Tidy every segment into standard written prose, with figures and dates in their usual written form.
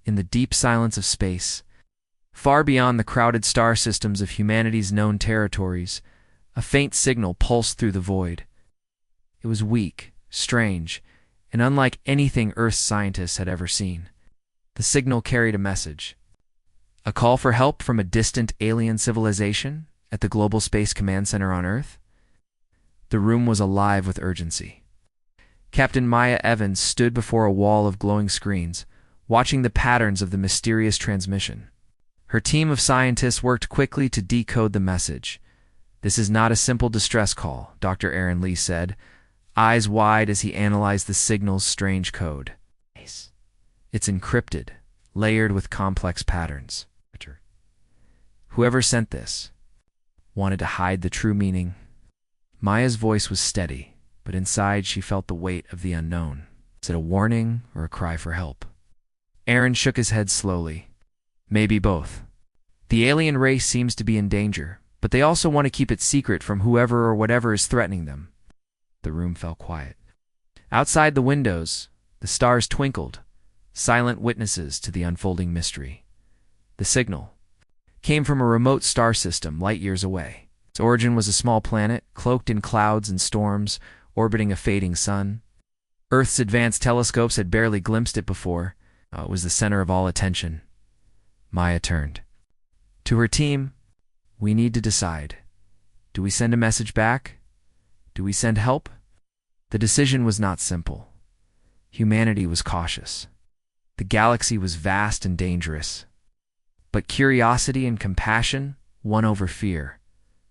in the deep silence of space, far beyond the crowded star systems of humanity's known territories, a faint signal pulsed through the void. It was weak, strange, and unlike anything Earth's scientists had ever seen. The signal carried a message. A call for help from a distant alien civilization at the Global Space Command Center on Earth? The room was alive with urgency. Captain Maya Evans stood before a wall of glowing screens, watching the patterns of the mysterious transmission. Her team of scientists worked quickly to decode the message. "This is not a simple distress call," Dr. Aaron Lee said, eyes wide as he analyzed the signal's strange code. "It's encrypted, layered with complex patterns. Whoever sent this wanted to hide the true meaning." Maya's voice was steady, but inside she felt the weight of the unknown. Was it a warning or a cry for help? Aaron shook his head slowly. "Maybe both. The alien race seems to be in danger, but they also want to keep it secret from whoever or whatever is threatening them." The room fell quiet. Outside the windows, the stars twinkled, silent witnesses to the unfolding mystery. The signal came from a remote star system light years away. Its origin was a small planet, cloaked in clouds and storms, orbiting a fading sun. Earth's advanced telescopes had barely glimpsed it before. It was the center of all attention. Maya turned to her team. "We need to decide. Do we send a message back? Do we send help?" The decision was not simple. Humanity was cautious. The galaxy was vast and dangerous. But curiosity and compassion won over fear.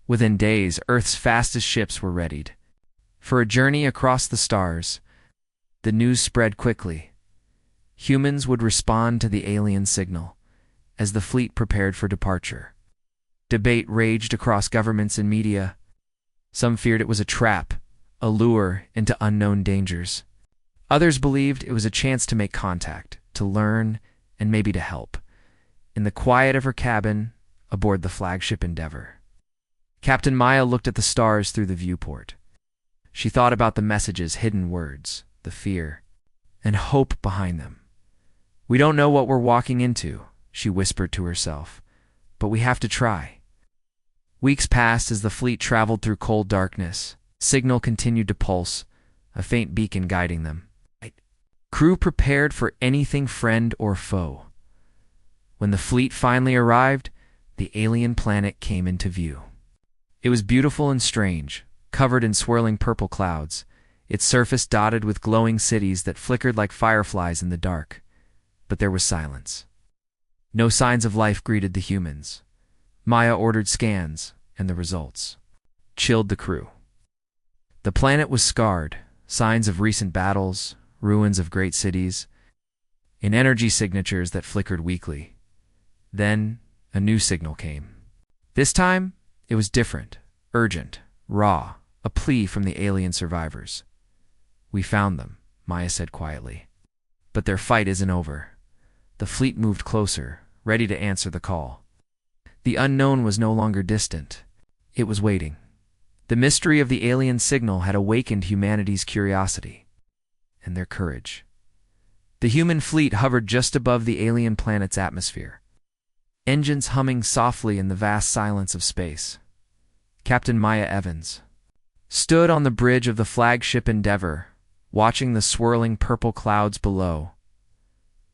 Within days, Earth's fastest ships were readied for a journey across the stars. The news spread quickly. Humans would respond to the alien signal as the fleet prepared for departure. Debate raged across governments and media. Some feared it was a trap, a lure into unknown dangers. Others believed it was a chance to make contact, to learn, and maybe to help. In the quiet of her cabin, aboard the flagship Endeavor, Captain Maya looked at the stars through the viewport. She thought about the message's hidden words, the fear, and hope behind them. "We don't know what we're walking into," she whispered to herself, "but we have to try." Weeks passed as the fleet traveled through cold darkness. Signal continued to pulse, a faint beacon guiding them. Crew prepared for anything, friend or foe. When the fleet finally arrived, the alien planet came into view. It was beautiful and strange, covered in swirling purple clouds, its surface dotted with glowing cities that flickered like fireflies in the dark. But there was silence. No signs of life greeted the humans. Maya ordered scans, and the results chilled the crew. The planet was scarred, signs of recent battles, ruins of great cities, and energy signatures that flickered weakly. Then, a new signal came. This time, it was different, urgent, raw, a plea from the alien survivors. "We found them," Maya said quietly. "But their fight isn't over." The fleet moved closer, ready to answer the call. The unknown was no longer distant. It was waiting. The mystery of the alien signal had awakened humanity's curiosity and their courage. The human fleet hovered just above the alien planet's atmosphere, engines humming softly in the vast silence of space. Captain Maya Evans stood on the bridge of the flagship Endeavor, watching the swirling purple clouds below.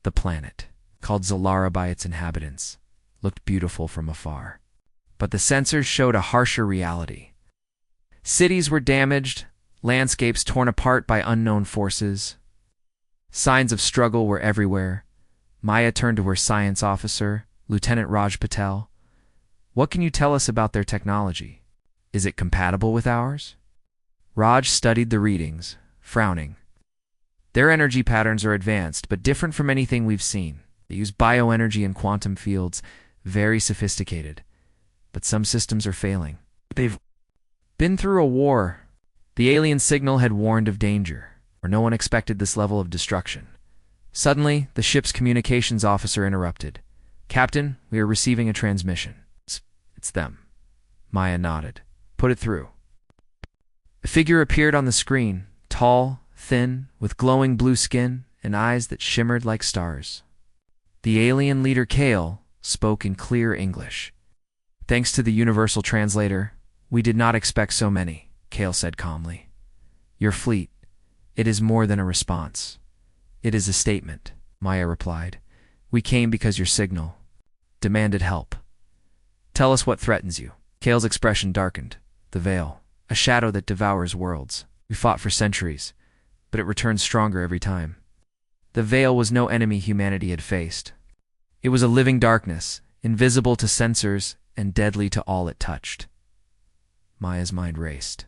The planet, called Zalara by its inhabitants, looked beautiful from afar. But the sensors showed a harsher reality. Cities were damaged, landscapes torn apart by unknown forces. Signs of struggle were everywhere. Maya turned to her science officer, Lieutenant Raj Patel. "What can you tell us about their technology? Is it compatible with ours?" Raj studied the readings, frowning. "Their energy patterns are advanced, but different from anything we've seen. They use bioenergy and quantum fields, very sophisticated. But some systems are failing. They've been through a war. The alien signal had warned of danger, or no one expected this level of destruction." Suddenly, the ship's communications officer interrupted. "Captain, we are receiving a transmission." It's them." Maya nodded. "Put it through." A figure appeared on the screen, tall, thin, with glowing blue skin and eyes that shimmered like stars. The alien leader Kale spoke in clear English. Thanks to the universal translator, we did not expect so many, Kale said calmly. Your fleet, it is more than a response. It is a statement, Maya replied. We came because your signal demanded help. Tell us what threatens you. Kale's expression darkened. The veil, a shadow that devours worlds. We fought for centuries, but it returned stronger every time. The veil was no enemy humanity had faced. It was a living darkness, invisible to sensors and deadly to all it touched. Maya's mind raced.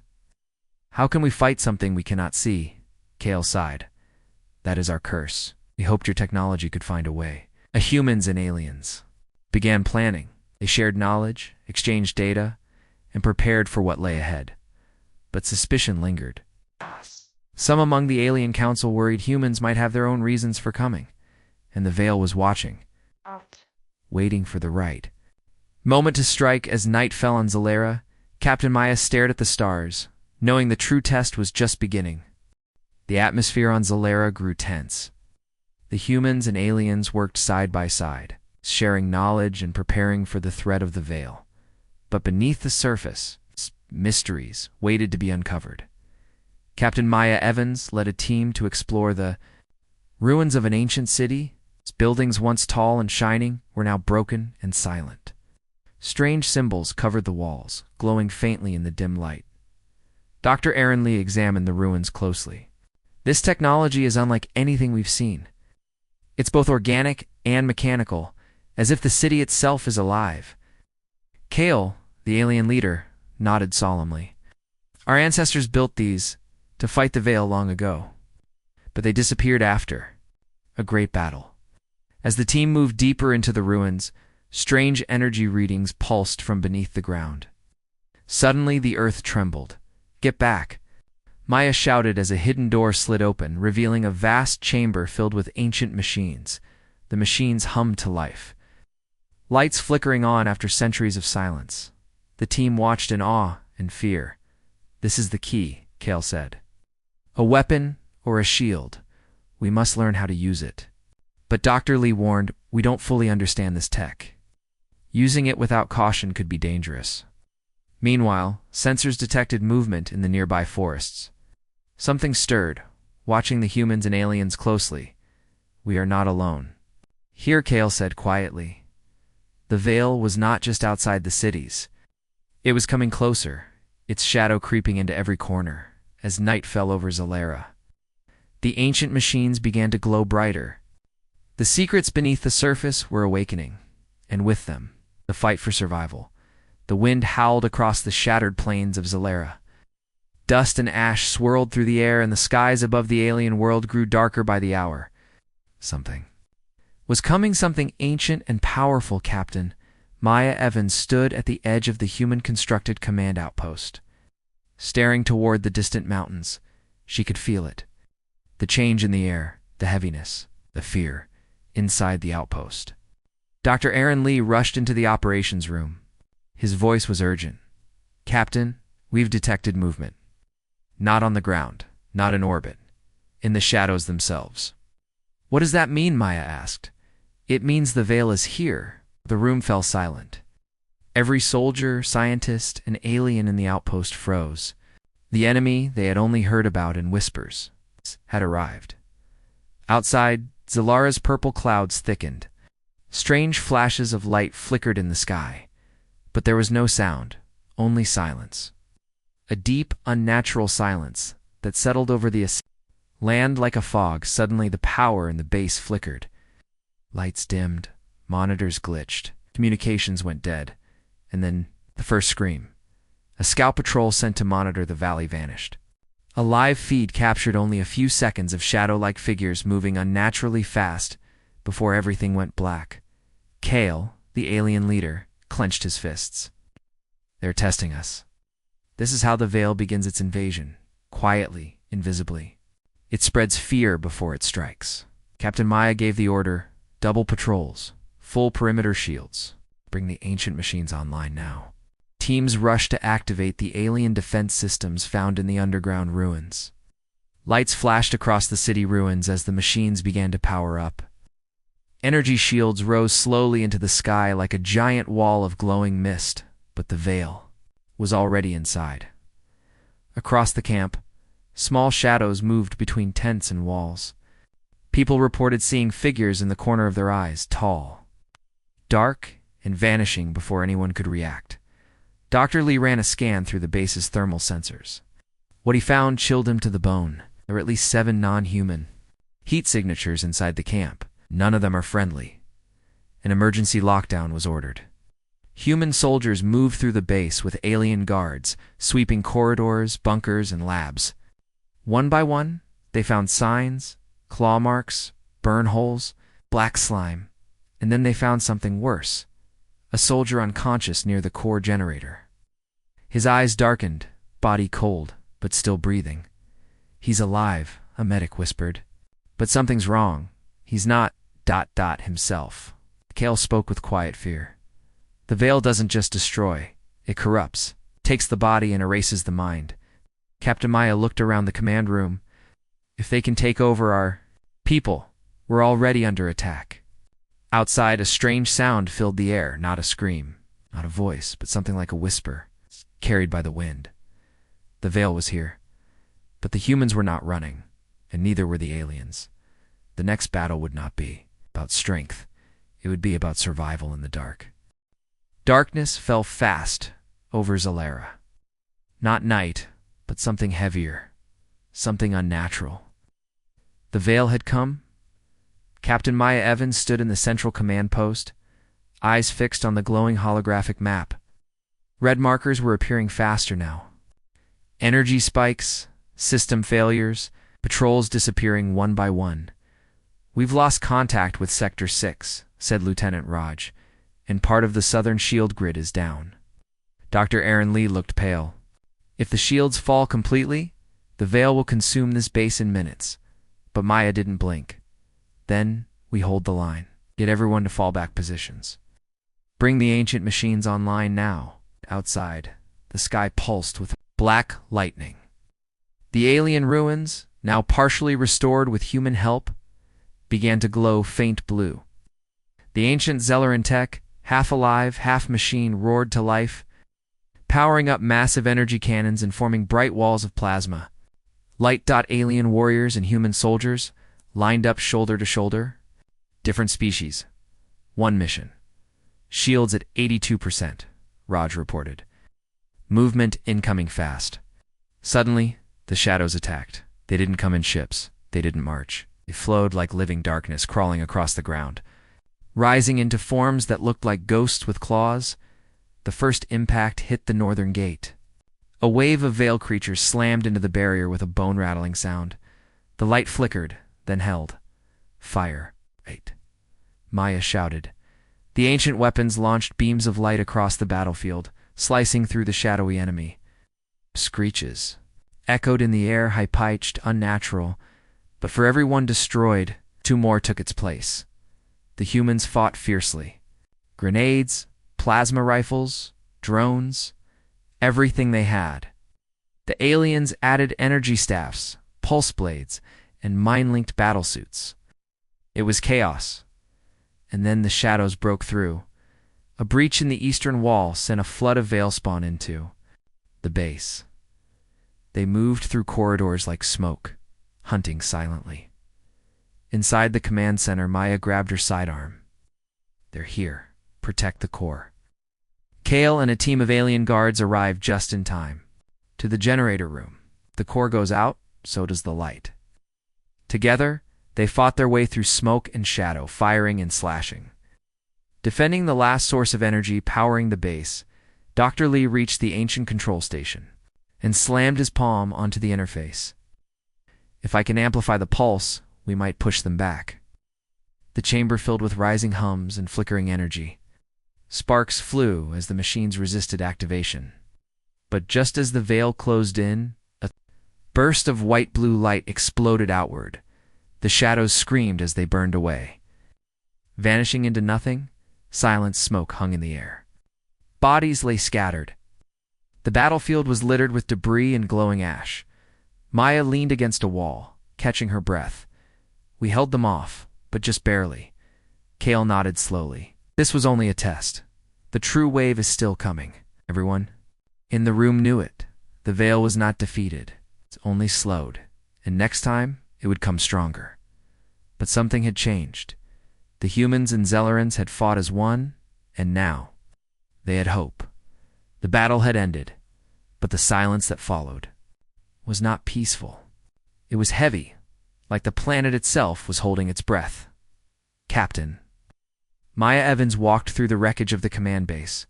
How can we fight something we cannot see? Kale sighed. That is our curse. We hoped your technology could find a way. Humans and aliens began planning. They shared knowledge, exchanged data, and prepared for what lay ahead. But suspicion lingered. Some among the alien council worried humans might have their own reasons for coming, and the veil was watching, waiting for the right moment to strike. As night fell on Zalera, Captain Maya stared at the stars, knowing the true test was just beginning. The atmosphere on Zalera grew tense. The humans and aliens worked side by side, sharing knowledge and preparing for the threat of the veil. But beneath the surface, mysteries waited to be uncovered. Captain Maya Evans led a team to explore the ruins of an ancient city. Its buildings, once tall and shining, were now broken and silent. Strange symbols covered the walls, glowing faintly in the dim light. Dr. Aaron Lee examined the ruins closely. This technology is unlike anything we've seen. It's both organic and mechanical, as if the city itself is alive. Kale, the alien leader, nodded solemnly. Our ancestors built these to fight the veil long ago, but they disappeared after a great battle. As the team moved deeper into the ruins, strange energy readings pulsed from beneath the ground. Suddenly the earth trembled. Get back! Maya shouted as a hidden door slid open, revealing a vast chamber filled with ancient machines. The machines hummed to life, lights flickering on after centuries of silence. The team watched in awe and fear. This is the key, Kale said. A weapon or a shield. We must learn how to use it. But Dr. Lee warned, we don't fully understand this tech. Using it without caution could be dangerous. Meanwhile, sensors detected movement in the nearby forests. Something stirred, watching the humans and aliens closely. We are not alone. Here, Kale said quietly. The veil was not just outside the cities. It was coming closer, its shadow creeping into every corner, as night fell over Zalera. The ancient machines began to glow brighter. The secrets beneath the surface were awakening, and with them, the fight for survival. The wind howled across the shattered plains of Zalera. Dust and ash swirled through the air, and the skies above the alien world grew darker by the hour. Something was coming, something ancient and powerful, Captain. Maya Evans stood at the edge of the human-constructed command outpost. Staring toward the distant mountains, she could feel it. The change in the air, the heaviness, the fear, inside the outpost. Dr. Aaron Lee rushed into the operations room. His voice was urgent. Captain, we've detected movement. Not on the ground, not in orbit, in the shadows themselves. What does that mean? Maya asked. It means the veil is here. The room fell silent. Every soldier, scientist, and alien in the outpost froze. The enemy they had only heard about in whispers had arrived. Outside, Zalara's purple clouds thickened. Strange flashes of light flickered in the sky. But there was no sound, only silence. A deep, unnatural silence that settled over the land like a fog. Suddenly the power in the base flickered. Lights dimmed, monitors glitched, communications went dead, and then the first scream. A scout patrol sent to monitor the valley vanished. A live feed captured only a few seconds of shadow-like figures moving unnaturally fast before everything went black. Kale, the alien leader, clenched his fists. They're testing us. This is how the veil begins its invasion, quietly, invisibly. It spreads fear before it strikes. Captain Maya gave the order, double patrols, full perimeter shields. Bring the ancient machines online now. Teams rushed to activate the alien defense systems found in the underground ruins. Lights flashed across the city ruins as the machines began to power up. Energy shields rose slowly into the sky like a giant wall of glowing mist, but the veil was already inside. Across the camp, small shadows moved between tents and walls. People reported seeing figures in the corner of their eyes, tall, dark, and vanishing before anyone could react. Dr. Lee ran a scan through the base's thermal sensors. What he found chilled him to the bone. There were at least 7 non-human heat signatures inside the camp. None of them are friendly. An emergency lockdown was ordered. Human soldiers moved through the base with alien guards, sweeping corridors, bunkers, and labs. One by one, they found signs, claw marks, burn holes, black slime, and then they found something worse. A soldier unconscious near the core generator. His eyes darkened, body cold, but still breathing. "He's alive," a medic whispered. "But something's wrong. He's not ... himself." Kale spoke with quiet fear. "The veil doesn't just destroy, it corrupts, takes the body and erases the mind." Captain Maya looked around the command room. "If they can take over our people, we're already under attack." Outside, a strange sound filled the air, not a scream, not a voice, but something like a whisper, carried by the wind. The veil was here, but the humans were not running, and neither were the aliens. The next battle would not be about strength. It would be about survival in the dark. Darkness fell fast over Zalera. Not night, but something heavier, something unnatural. The veil had come. Captain Maya Evans stood in the central command post, eyes fixed on the glowing holographic map. Red markers were appearing faster now. Energy spikes, system failures, patrols disappearing one by one. "We've lost contact with Sector 6, said Lieutenant Raj, "and part of the southern shield grid is down." Dr. Aaron Lee looked pale. "If the shields fall completely, the veil will consume this base in minutes." But Maya didn't blink. "Then we hold the line. Get everyone to fallback positions. Bring the ancient machines online now." Outside, the sky pulsed with black lightning. The alien ruins, now partially restored with human help, began to glow faint blue. The ancient Zelleran tech, half alive, half machine, roared to life, powering up massive energy cannons and forming bright walls of plasma. Light-alien warriors and human soldiers lined up shoulder to shoulder. Different species. One mission. Shields at 82%, Raj reported. Movement incoming fast. Suddenly, the shadows attacked. They didn't come in ships. They didn't march. They flowed like living darkness crawling across the ground. Rising into forms that looked like ghosts with claws, the first impact hit the northern gate. A wave of veil creatures slammed into the barrier with a bone-rattling sound. The light flickered, then held. "Fire." "Right," Maya shouted. The ancient weapons launched beams of light across the battlefield, slicing through the shadowy enemy. Screeches echoed in the air, high-pitched, unnatural, but for every one destroyed, 2 more took its place. The humans fought fiercely. Grenades, plasma rifles, drones, everything they had. The aliens added energy staffs, pulse blades, and mind-linked battlesuits. It was chaos. And then the shadows broke through. A breach in the eastern wall sent a flood of veilspawn into the base. They moved through corridors like smoke, hunting silently. Inside the command center, Maya grabbed her sidearm. "They're here. Protect the core." Kale and a team of alien guards arrived just in time. To the generator room. The core goes out, so does the light. Together, they fought their way through smoke and shadow, firing and slashing. Defending the last source of energy powering the base, Dr. Lee reached the ancient control station and slammed his palm onto the interface. "If I can amplify the pulse, we might push them back." The chamber filled with rising hums and flickering energy. Sparks flew as the machines resisted activation. But just as the veil closed in, a burst of white-blue light exploded outward. The shadows screamed as they burned away. Vanishing into nothing, silent smoke hung in the air. Bodies lay scattered. The battlefield was littered with debris and glowing ash. Maya leaned against a wall, catching her breath. "We held them off, but just barely. Kale nodded slowly. This was only a test. The true wave is still coming. Everyone in the room knew it. The Veil was not defeated. It's only slowed. And next time, it would come stronger. But something had changed. The humans and Zellerans had fought as one, and now they had hope. The battle had ended, but the silence that followed was not peaceful. It was heavy, like the planet itself was holding its breath. Captain. Maya Evans walked through the wreckage of the command base.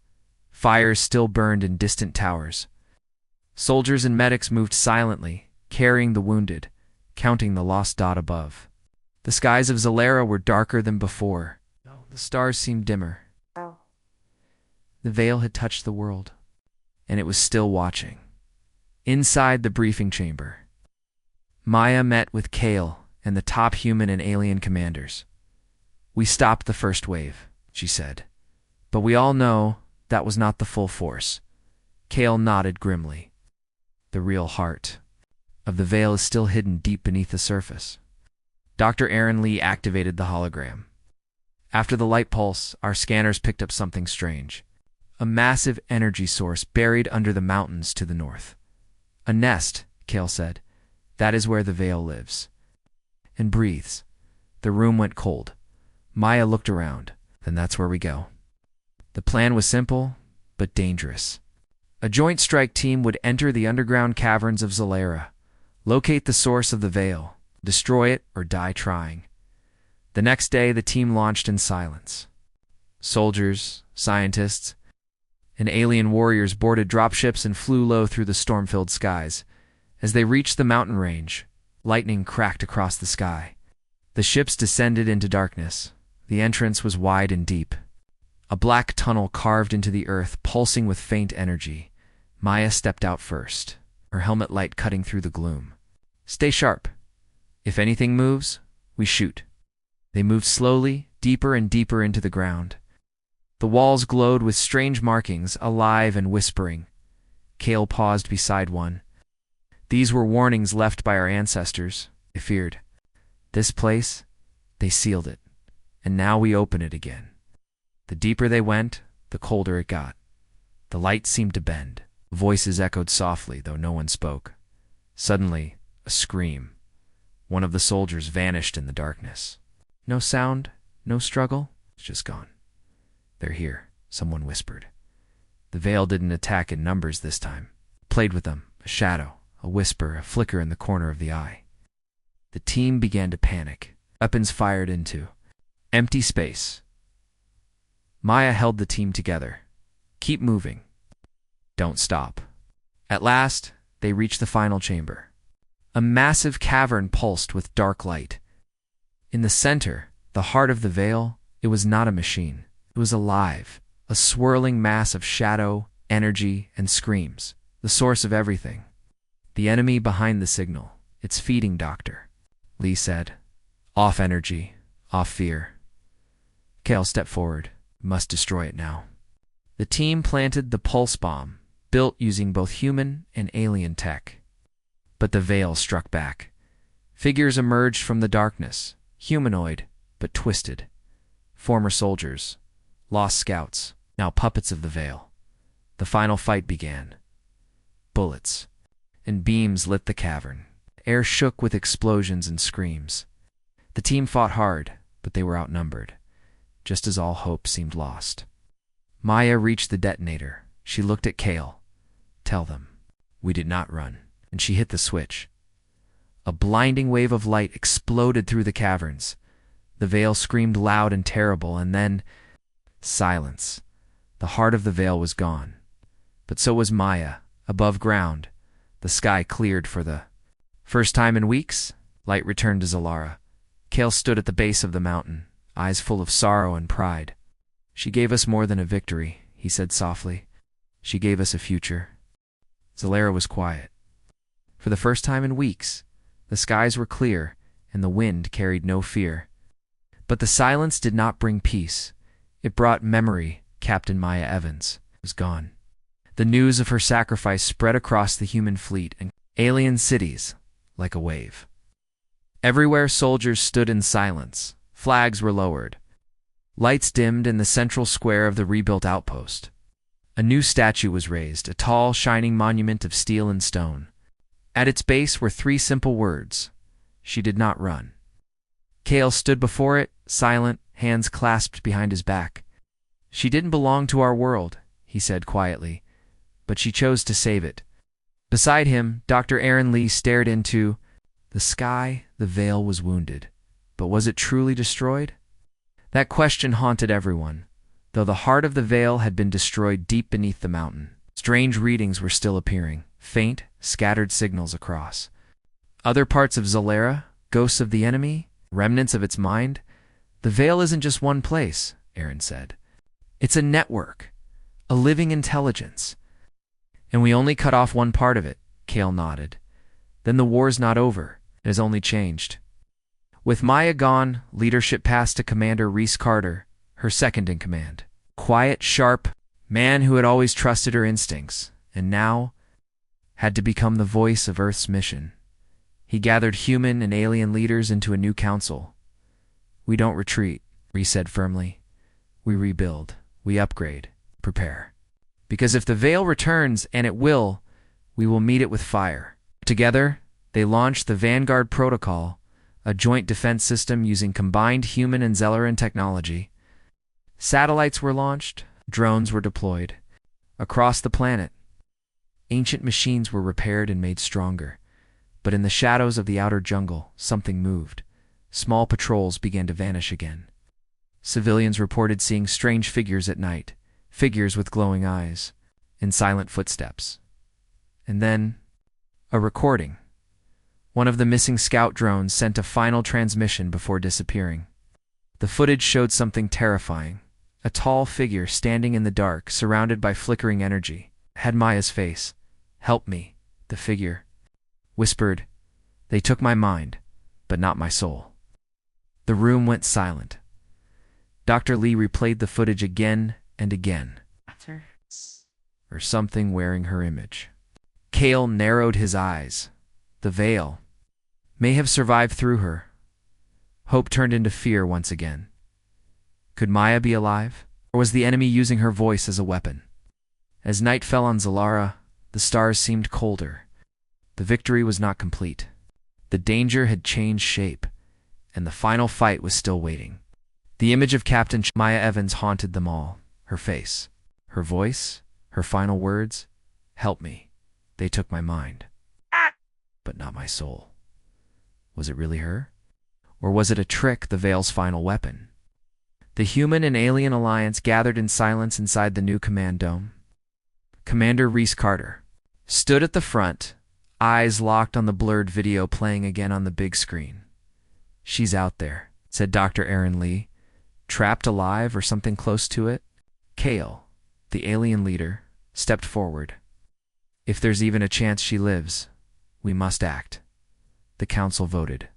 Fires still burned in distant towers. Soldiers and medics moved silently, carrying the wounded, counting the lost dot above. The skies of Zalera were darker than before. The stars seemed dimmer. The Veil had touched the world, and it was still watching. Inside the briefing chamber, Maya met with Kale and the top human and alien commanders. We stopped the first wave, she said. But we all know that was not the full force. Kale nodded grimly. The real heart of the Veil is still hidden deep beneath the surface. Dr. Aaron Lee activated the hologram. After the light pulse, our scanners picked up something strange. A massive energy source buried under the mountains to the north. A nest, Kale said. That is where the Veil lives. And breathes. The room went cold. Maya looked around. Then that's where we go. The plan was simple, but dangerous. A joint strike team would enter the underground caverns of Zalera, locate the source of the Veil, destroy it, or die trying. The next day, the team launched in silence. Soldiers, scientists, and alien warriors boarded dropships and flew low through the storm-filled skies. As they reached the mountain range, lightning cracked across the sky. The ships descended into darkness. The entrance was wide and deep. A black tunnel carved into the earth, pulsing with faint energy. Maya stepped out first, her helmet light cutting through the gloom. Stay sharp. If anything moves, we shoot. They moved slowly, deeper and deeper into the ground. The walls glowed with strange markings, alive and whispering. Kale paused beside one. These were warnings left by our ancestors, they feared. This place, they sealed it, and now we open it again. The deeper they went, the colder it got. The light seemed to bend. Voices echoed softly, though no one spoke. Suddenly, a scream. One of the soldiers vanished in the darkness. No sound, no struggle, it's just gone. They're here, someone whispered. The Veil didn't attack in numbers this time. Played with them, a shadow, a whisper, a flicker in the corner of the eye. The team began to panic. Weapons fired into empty space. Maya held the team together. Keep moving. Don't stop. At last, they reached the final chamber. A massive cavern pulsed with dark light. In the center, the heart of the Veil, it was not a machine. It was alive, a swirling mass of shadow, energy, and screams, the source of everything. The enemy behind the signal. It's feeding, Doctor, Lee said. Off energy, off fear. Kale stepped forward. Must destroy it now. The team planted the pulse bomb, built using both human and alien tech. But the Veil struck back. Figures emerged from the darkness, humanoid, but twisted. Former soldiers, lost scouts, now puppets of the Veil. The final fight began. Bullets and beams lit the cavern. Air shook with explosions and screams. The team fought hard, but they were outnumbered, just as all hope seemed lost. Maya reached the detonator. She looked at Kale. Tell them, we did not run. And she hit the switch. A blinding wave of light exploded through the caverns. The Veil screamed loud and terrible, and then silence. The heart of the Veil was gone. But so was Maya, above ground. The sky cleared for the first time in weeks. Light returned to Zalara. Kale stood at the base of the mountain, eyes full of sorrow and pride. She gave us more than a victory, he said softly. She gave us a future. Zalara was quiet. For the first time in weeks, the skies were clear, and the wind carried no fear. But the silence did not bring peace. It brought memory. Captain Maya Evans was gone. The news of her sacrifice spread across the human fleet and alien cities like a wave. Everywhere soldiers stood in silence. Flags were lowered. Lights dimmed in the central square of the rebuilt outpost. A new statue was raised, a tall, shining monument of steel and stone. At its base were 3 simple words: "She did not run." Kale stood before it, silent, hands clasped behind his back. "She didn't belong to our world," he said quietly, "but she chose to save it." Beside him, Dr. Aaron Lee stared into the sky. The veil was wounded, but was it truly destroyed? That question haunted everyone, though the heart of the veil had been destroyed deep beneath the mountain. Strange readings were still appearing, faint, scattered signals across. Other parts of Zalera, ghosts of the enemy, remnants of its mind. "The veil isn't just one place," Aaron said. "It's a network, a living intelligence. And we only cut off one part of it," Kale nodded. "Then the war's not over. It has only changed." With Maya gone, leadership passed to Commander Reese Carter, her second in command. Quiet, sharp man who had always trusted her instincts, and now had to become the voice of Earth's mission. He gathered human and alien leaders into a new council. "We don't retreat," Reese said firmly. "We rebuild, we upgrade, prepare. Because if the veil returns, and it will, we will meet it with fire." Together, they launched the Vanguard Protocol, a joint defense system using combined human and Zelleran technology. Satellites were launched, drones were deployed. Across the planet, ancient machines were repaired and made stronger. But in the shadows of the outer jungle, something moved. Small patrols began to vanish again. Civilians reported seeing strange figures at night, figures with glowing eyes, and silent footsteps. And then, a recording. One of the missing scout drones sent a final transmission before disappearing. The footage showed something terrifying. A tall figure standing in the dark, surrounded by flickering energy, had Maya's face. "Help me," the figure whispered. "They took my mind, but not my soul." The room went silent. Dr. Lee replayed the footage again and again. Or something wearing her image. Kale narrowed his eyes. The veil may have survived through her. Hope turned into fear once again. Could Maya be alive? Or was the enemy using her voice as a weapon? As night fell on Zalara, the stars seemed colder. The victory was not complete. The danger had changed shape, and the final fight was still waiting. The image of Captain Maya Evans haunted them all. Her face, her voice, her final words. "Help me. They took my mind, but not my soul." Was it really her? Or was it a trick, the veil's final weapon? The human and alien alliance gathered in silence inside the new command dome. Commander Reese Carter stood at the front, eyes locked on the blurred video playing again on the big screen. "She's out there," said Dr. Aaron Lee. "Trapped alive or something close to it." Kale, the alien leader, stepped forward. "If there's even a chance she lives, we must act." The council voted.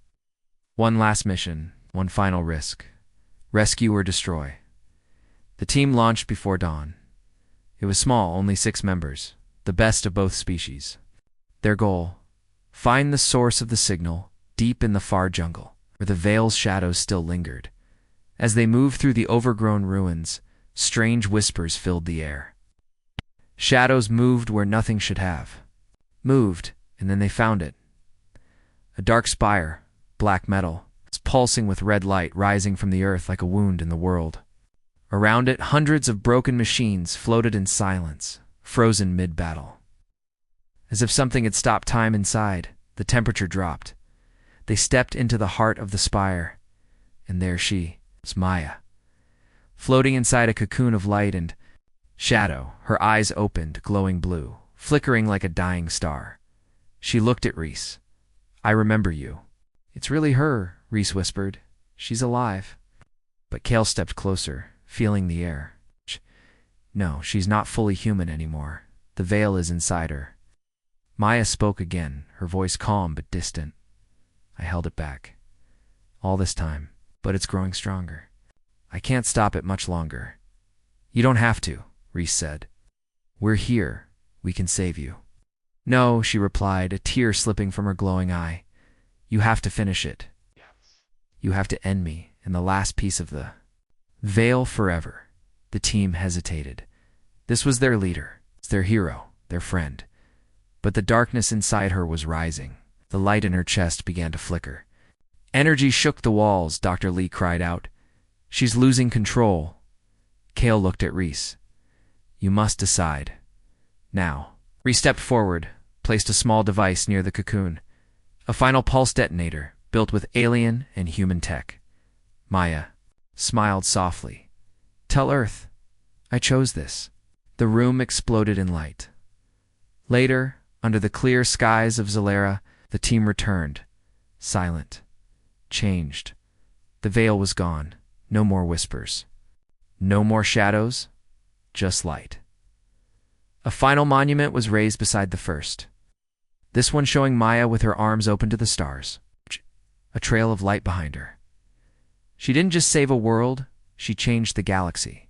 One last mission, one final risk. Rescue or destroy. The team launched before dawn. It was small, only 6 members, the best of both species. Their goal: find the source of the signal deep in the far jungle, where the veil's shadows still lingered. As they moved through the overgrown ruins, strange whispers filled the air. Shadows moved where nothing should have. Moved, and then they found it. A dark spire, black metal, it's pulsing with red light rising from the earth like a wound in the world. Around it, hundreds of broken machines floated in silence, frozen mid-battle. As if something had stopped time inside, the temperature dropped. They stepped into the heart of the spire, and there she was, Maya, floating inside a cocoon of light and shadow, her eyes opened, glowing blue, flickering like a dying star. She looked at Reese. "I remember you." "It's really her," Reese whispered. "She's alive." But Kale stepped closer, feeling the air. "No, she's not fully human anymore. The veil is inside her." Maya spoke again, her voice calm but distant. "I held it back all this time, but it's growing stronger. I can't stop it much longer." "You don't have to," Reese said. "We're here. We can save you." "No," she replied, a tear slipping from her glowing eye. "You have to finish it. You have to end me and the last piece of the Veil forever. The team hesitated. This was their leader, their hero, their friend. But the darkness inside her was rising. The light in her chest began to flicker. Energy shook the walls, Dr. Lee cried out. She's losing control. Kale looked at Reese. You must decide. Now. Reese stepped forward, placed a small device near the cocoon. A final pulse detonator, built with alien and human tech. Maya smiled softly. Tell Earth, I chose this. The room exploded in light. Later, under the clear skies of Zalera, the team returned, silent, changed. The veil was gone. No more whispers. No more shadows, just light. A final monument was raised beside the first. This one showing Maya with her arms open to the stars, a trail of light behind her. She didn't just save a world, she changed the galaxy.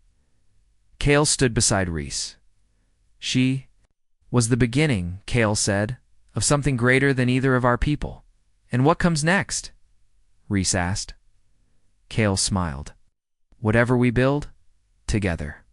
Kale stood beside Reese. She was the beginning, Kale said, of something greater than either of our people. And what comes next? Reese asked. Kale smiled. Whatever we build, together.